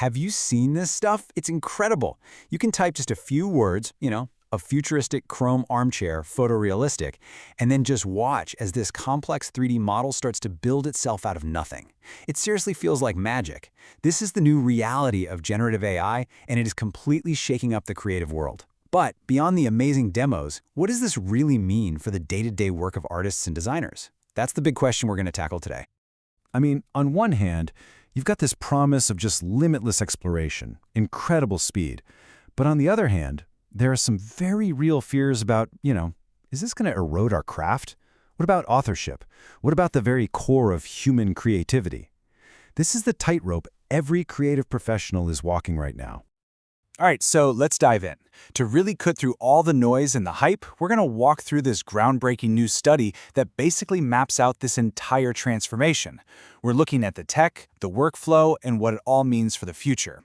Have you seen this stuff? It's incredible. You can type just a few words, a futuristic chrome armchair, photorealistic, and then just watch as this complex 3D model starts to build itself out of nothing. It seriously feels like magic. This is the new reality of generative AI, and it is completely shaking up the creative world. But beyond the amazing demos, what does this really mean for the day-to-day work of artists and designers? That's the big question we're going to tackle today. I mean, on one hand, you've got this promise of just limitless exploration, incredible speed. But on the other hand, there are some very real fears about, is this going to erode our craft? What about authorship? What about the very core of human creativity? This is the tightrope every creative professional is walking right now. All right, so let's dive in. To really cut through all the noise and the hype, we're going to walk through this groundbreaking new study that basically maps out this entire transformation. We're looking at the tech, the workflow, and what it all means for the future.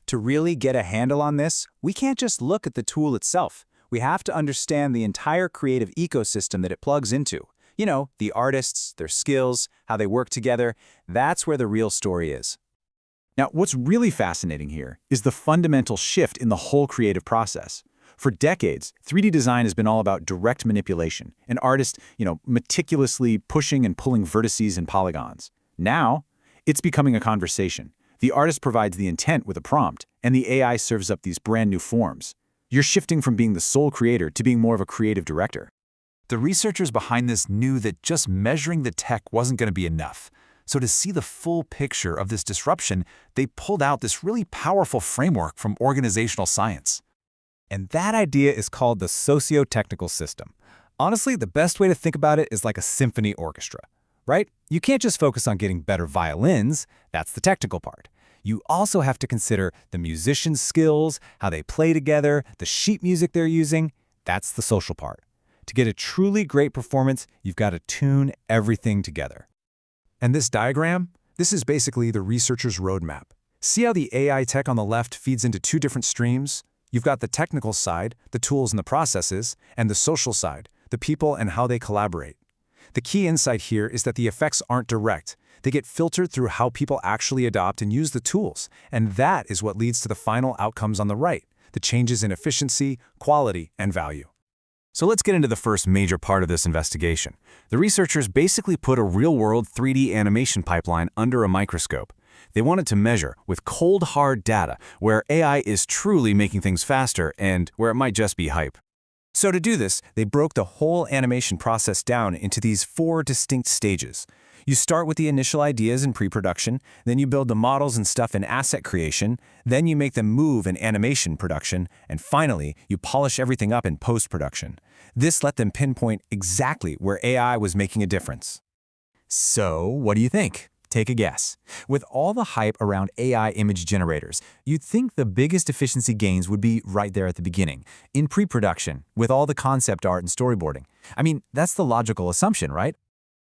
To really get a handle on this, we can't just look at the tool itself. We have to understand the entire creative ecosystem that it plugs into. The artists, their skills, how they work together. That's where the real story is. Now, what's really fascinating here is the fundamental shift in the whole creative process. For decades, 3D design has been all about direct manipulation, an artist, meticulously pushing and pulling vertices and polygons. Now, it's becoming a conversation. The artist provides the intent with a prompt, and the AI serves up these brand new forms. You're shifting from being the sole creator to being more of a creative director. The researchers behind this knew that just measuring the tech wasn't going to be enough. So to see the full picture of this disruption, they pulled out this really powerful framework from organizational science. And that idea is called the socio-technical system. Honestly, the best way to think about it is like a symphony orchestra, right? You can't just focus on getting better violins, that's the technical part. You also have to consider the musician's skills, how they play together, the sheet music they're using, that's the social part. To get a truly great performance, you've got to tune everything together. And this diagram? This is basically the researcher's roadmap. See how the AI tech on the left feeds into two different streams? You've got the technical side, the tools and the processes, and the social side, the people and how they collaborate. The key insight here is that the effects aren't direct. They get filtered through how people actually adopt and use the tools, and that is what leads to the final outcomes on the right, the changes in efficiency, quality, and value. So let's get into the first major part of this investigation. The researchers basically put a real-world 3D animation pipeline under a microscope. They wanted to measure, with cold, hard data, where AI is truly making things faster and where it might just be hype. So to do this, they broke the whole animation process down into these 4 distinct stages. You start with the initial ideas in pre-production, then you build the models and stuff in asset creation, then you make them move in animation production, and finally, you polish everything up in post-production. This let them pinpoint exactly where AI was making a difference. So, what do you think? Take a guess. With all the hype around AI image generators, you'd think the biggest efficiency gains would be right there at the beginning, in pre-production, with all the concept art and storyboarding. I mean, that's the logical assumption, right?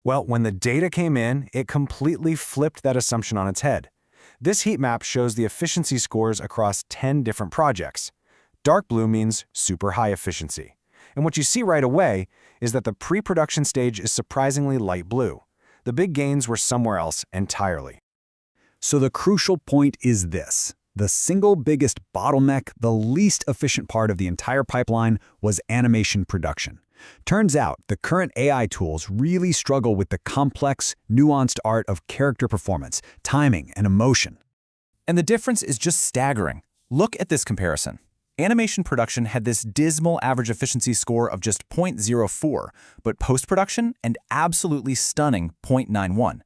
Well, when the data came in, it completely flipped that assumption on its head. This heat map shows the efficiency scores across 10 different projects. Dark blue means super high efficiency. And what you see right away is that the pre-production stage is surprisingly light blue. The big gains were somewhere else entirely. So the crucial point is this. The single biggest bottleneck, the least efficient part of the entire pipeline was animation production. Turns out the current AI tools really struggle with the complex, nuanced art of character performance, timing, and emotion. And the difference is just staggering. Look at this comparison. Animation production had this dismal average efficiency score of just 0.04, but post-production an absolutely stunning 0.91.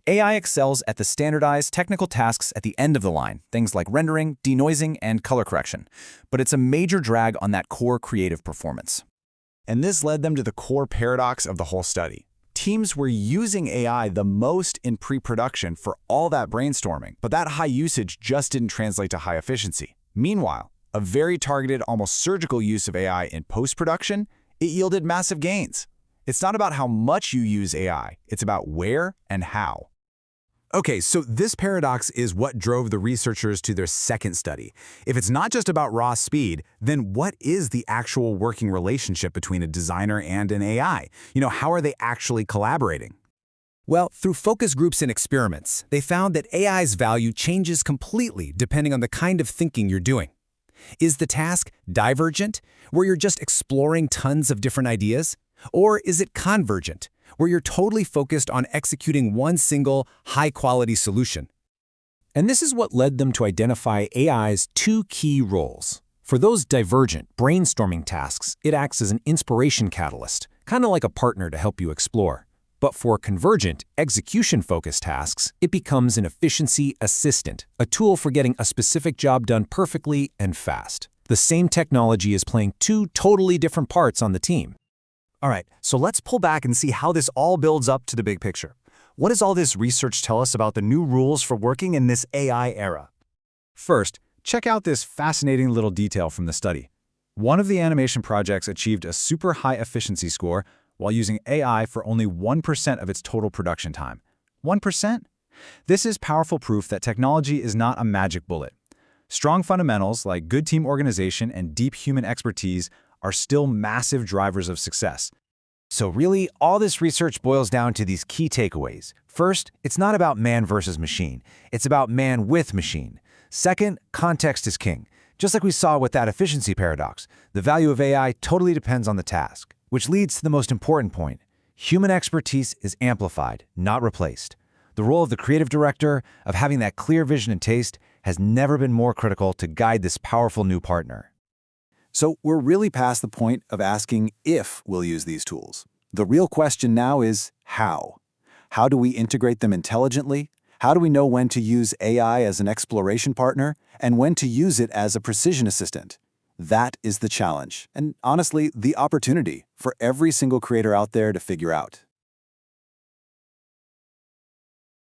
AI excels at the standardized technical tasks at the end of the line, things like rendering, denoising, and color correction. But it's a major drag on that core creative performance. And this led them to the core paradox of the whole study. Teams were using AI the most in pre-production for all that brainstorming, but that high usage just didn't translate to high efficiency. Meanwhile, a very targeted, almost surgical use of AI in post-production, it yielded massive gains. It's not about how much you use AI, it's about where and how. Okay, so this paradox is what drove the researchers to their second study. If it's not just about raw speed, then what is the actual working relationship between a designer and an AI? How are they actually collaborating? Well, through focus groups and experiments, they found that AI's value changes completely depending on the kind of thinking you're doing. Is the task divergent, where you're just exploring tons of different ideas? Or is it convergent, where you're totally focused on executing one single, high-quality solution? And this is what led them to identify AI's two key roles. For those divergent, brainstorming tasks, it acts as an inspiration catalyst, kind of like a partner to help you explore. But for convergent, execution-focused tasks, it becomes an efficiency assistant, a tool for getting a specific job done perfectly and fast. The same technology is playing two totally different parts on the team. All right, so let's pull back and see how this all builds up to the big picture. What does all this research tell us about the new rules for working in this AI era? First, check out this fascinating little detail from the study. One of the animation projects achieved a super high efficiency score while using AI for only 1% of its total production time. 1%? This is powerful proof that technology is not a magic bullet. Strong fundamentals like good team organization and deep human expertise are still massive drivers of success. So really, all this research boils down to these key takeaways. First, it's not about man versus machine. It's about man with machine. Second, context is king. Just like we saw with that efficiency paradox, the value of AI totally depends on the task, which leads to the most important point. Human expertise is amplified, not replaced. The role of the creative director, of having that clear vision and taste, has never been more critical to guide this powerful new partner. So we're really past the point of asking if we'll use these tools. The real question now is how. How do we integrate them intelligently? How do we know when to use AI as an exploration partner and when to use it as a precision assistant? That is the challenge, and honestly, the opportunity for every single creator out there to figure out.